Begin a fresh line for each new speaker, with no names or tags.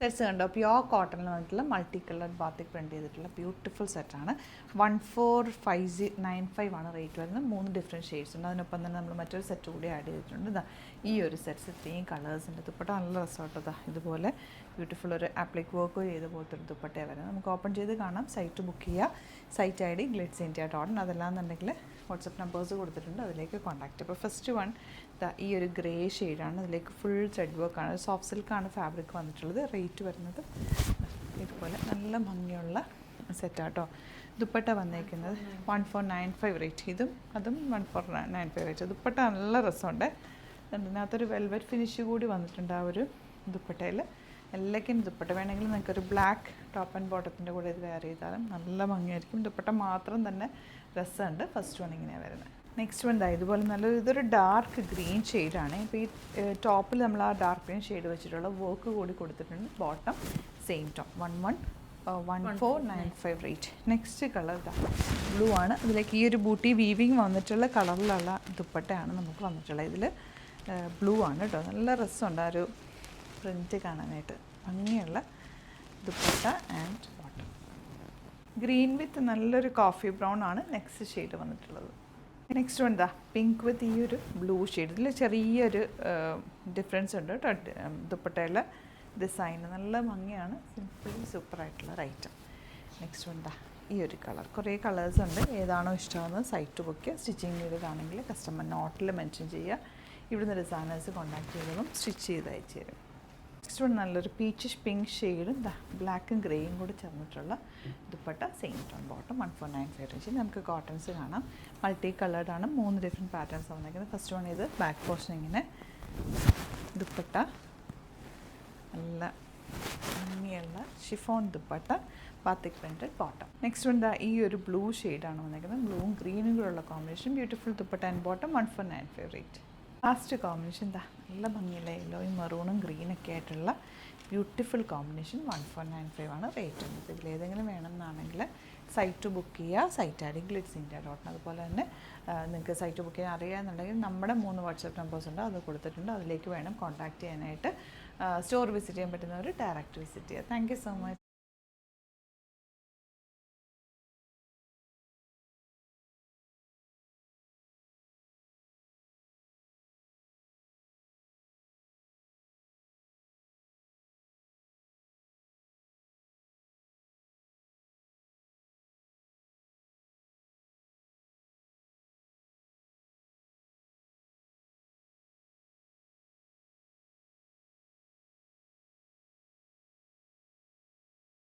Sets കണ്ടോ, pure കോട്ടണിൽ വന്നിട്ടുള്ള മൾട്ടി കളർ ബാത്തിക് പ്രിൻറ്റ് ചെയ്തിട്ടുള്ള ബ്യൂട്ടിഫുൾ സെറ്റാണ്. 14,595 ആണ് റേറ്റ് വരുന്നത്. 3 ഡിഫറെൻറ്റ് ഷെയ്ഡ്സ് ഉണ്ട്. അതിനൊപ്പം തന്നെ നമ്മൾ മറ്റൊരു സെറ്റ് കൂടി ആഡ് ചെയ്തിട്ടുണ്ട്. ഇതാ ഈ ഒരു സെറ്റ്സ് ഇത്രയും കളേഴ്സിൻ്റെ ദുപ്പട്ട നല്ല രസമായിട്ടോ. ഇതുപോലെ ബ്യൂട്ടിഫുൾ ഒരു ആപ്ലിക് വർക്ക് ചെയ്ത് പോലത്തെ ഒരു ദുപ്പട്ടയാണ് വരുന്നത്. നമുക്ക് ഓപ്പൺ ചെയ്ത് കാണാം. സൈറ്റ് ബുക്ക് ചെയ്യുക. Site ID glitzindia.in. അതല്ലാന്നുണ്ടെങ്കിൽ വാട്സപ്പ് നമ്പേഴ്സ് കൊടുത്തിട്ടുണ്ട്, അതിലേക്ക് കോൺടാക്റ്റ്. അപ്പോൾ ഫസ്റ്റ് വൺ ഈ ഒരു ഗ്രേ ഷെയ്ഡാണ്. അതിലേക്ക് ഫുൾ ത്രെഡ് വർക്കാണ്. സോഫ്റ്റ് സിൽക്കാണ് ഫാബ്രിക് വന്നിട്ടുള്ളത്. റേറ്റ് വരുന്നത് ഇതുപോലെ നല്ല ഭംഗിയുള്ള സെറ്റാട്ടോ. ദുപ്പട്ട വന്നേക്കുന്നത് 1495 റേറ്റ്. അതും 1495 റേറ്റ്. ദുപ്പട്ട നല്ല രസമുണ്ട്. അതിനകത്തൊരു വെൽവെറ്റ് ഫിനിഷ് കൂടി വന്നിട്ടുണ്ട് ആ ഒരു ദുപ്പട്ടയിൽ. എല്ലാവർക്കും ദുപ്പട്ട വേണമെങ്കിൽ നിങ്ങൾക്കൊരു ബ്ലാക്ക് ടോപ്പ് ആൻഡ് ബോട്ടത്തിൻ്റെ കൂടെ ഇത് വെയർ ചെയ്താലും നല്ല ഭംഗിയായിരിക്കും. ദുപ്പട്ട മാത്രം തന്നെ രസമുണ്ട്. ഫസ്റ്റ് വൺ ഇങ്ങനെയാണ് വരുന്നത്. നെക്സ്റ്റ് വൺ ഇതുപോലെ ഇതൊരു ഡാർക്ക് ഗ്രീൻ ഷെയ്ഡാണ്. ഇപ്പോൾ ഈ ടോപ്പിൽ നമ്മൾ ആ ഡാർക്ക് ഗ്രീൻ ഷെയ്ഡ് വെച്ചിട്ടുള്ള വർക്ക് കൂടി കൊടുത്തിട്ടുണ്ട്. Bottom same top 1495 rate. Next colour blue ആണ്. അതിലേക്ക് ഈ ഒരു ബൂട്ടി വീവിങ് വന്നിട്ടുള്ള കളറിലുള്ള ദുപ്പട്ടയാണ് നമുക്ക് വന്നിട്ടുള്ളത്. ഇതിൽ ബ്ലൂ ആണ് കേട്ടോ. നല്ല രസമുണ്ട് ആ ഒരു പ്രിൻറ്റ് കാണാനായിട്ട്. ഭംഗിയുള്ള ദുപ്പട്ട ആൻഡ് ബോട്ടം. ഗ്രീൻ വിത്ത് നല്ലൊരു കോഫി ബ്രൗൺ ആണ് നെക്സ്റ്റ് ഷെയ്ഡ് വന്നിട്ടുള്ളത്. നെക്സ്റ്റ് വൺ പിങ്ക് വിത്ത് ഈ ഒരു ബ്ലൂ ഷെയ്ഡ്. ഇതിൽ ചെറിയൊരു ഡിഫറൻസ് ഉണ്ട് കേട്ടോ. ദുപ്പട്ടയിലെ ഡിസൈൻ നല്ല ഭംഗിയാണ്. സിമ്പിളി സൂപ്പറായിട്ടുള്ള ഐറ്റം. നെക്സ്റ്റ് വൺ ഈ ഒരു കളർ. കുറേ കളേഴ്സ് ഉണ്ട്. ഏതാണോ ഇഷ്ടമാകുന്നത് സൈറ്റ് ബുക്ക്. സ്റ്റിച്ചിങ് ചെയ്തതാണെങ്കിൽ കസ്റ്റമർ നോട്ടിൽ മെൻഷൻ ചെയ്യുക. ഇവിടുന്ന് ഡിസൈനേഴ്സ് കോൺടാക്ട് ചെയ്തതും സ്റ്റിച്ച് ചെയ്ത് അയച്ചു തരും. നെക്സ്റ്റ് വൺ നല്ലൊരു പീച്ചിഷ് പിങ്ക് ഷെയ്ഡും ബ്ലാക്കും ഗ്രേയും കൂടി ചേർന്നിട്ടുള്ള ദുപ്പട്ട സെയിം ടോൺ. Bottom 1495 range. നമുക്ക് കോട്ടൺസ് കാണാം. മൾട്ടി കളേർഡാണ്. 3 ഡിഫറെൻറ്റ് പാറ്റേൺസ് വന്നിരിക്കുന്നത്. ഫസ്റ്റ് വൺ ഇത് ബാക്ക് പോർഷൻ ഇങ്ങനെ. ദുപ്പട്ട നല്ല ഭംഗിയുള്ള ഷിഫോൺ ദുപ്പട്ട, batik printed bottom. Next one ഈ ഒരു ബ്ലൂ ഷെയ്ഡാണ് വന്നിരിക്കുന്നത്. ബ്ലൂവും ഗ്രീനും കൂടെയുള്ള combination. Beautiful dupatta and bottom 1495 rate. Last combination നല്ല ഭംഗിയുള്ള യെല്ലോയും മെറൂണും ഗ്രീനൊക്കെ ആയിട്ടുള്ള ബ്യൂട്ടിഫുൾ കോമ്പിനേഷൻ 1495 ആണ് റേറ്റ്. ഇതിലേതെങ്കിലും വേണമെന്നാണെങ്കിൽ സൈറ്റ് ബുക്ക് ചെയ്യുക. Site ID glitzindia.in. അതുപോലെ തന്നെ നിങ്ങൾക്ക് സൈറ്റ് ബുക്ക് ചെയ്യാൻ അറിയാമെന്നുണ്ടെങ്കിൽ നമ്മുടെ 3 വാട്സപ്പ് നമ്പേഴ്സ് ഉണ്ട്, അത് കൊടുത്തിട്ടുണ്ട്. അതിലേക്ക് വേണം കോൺടാക്റ്റ് ചെയ്യാനായിട്ട്. സ്റ്റോർ വിസിറ്റ് ചെയ്യാൻ പറ്റുന്നവർ ഡയറക്റ്റ് വിസിറ്റ് ചെയ്യുക. Thank you so much.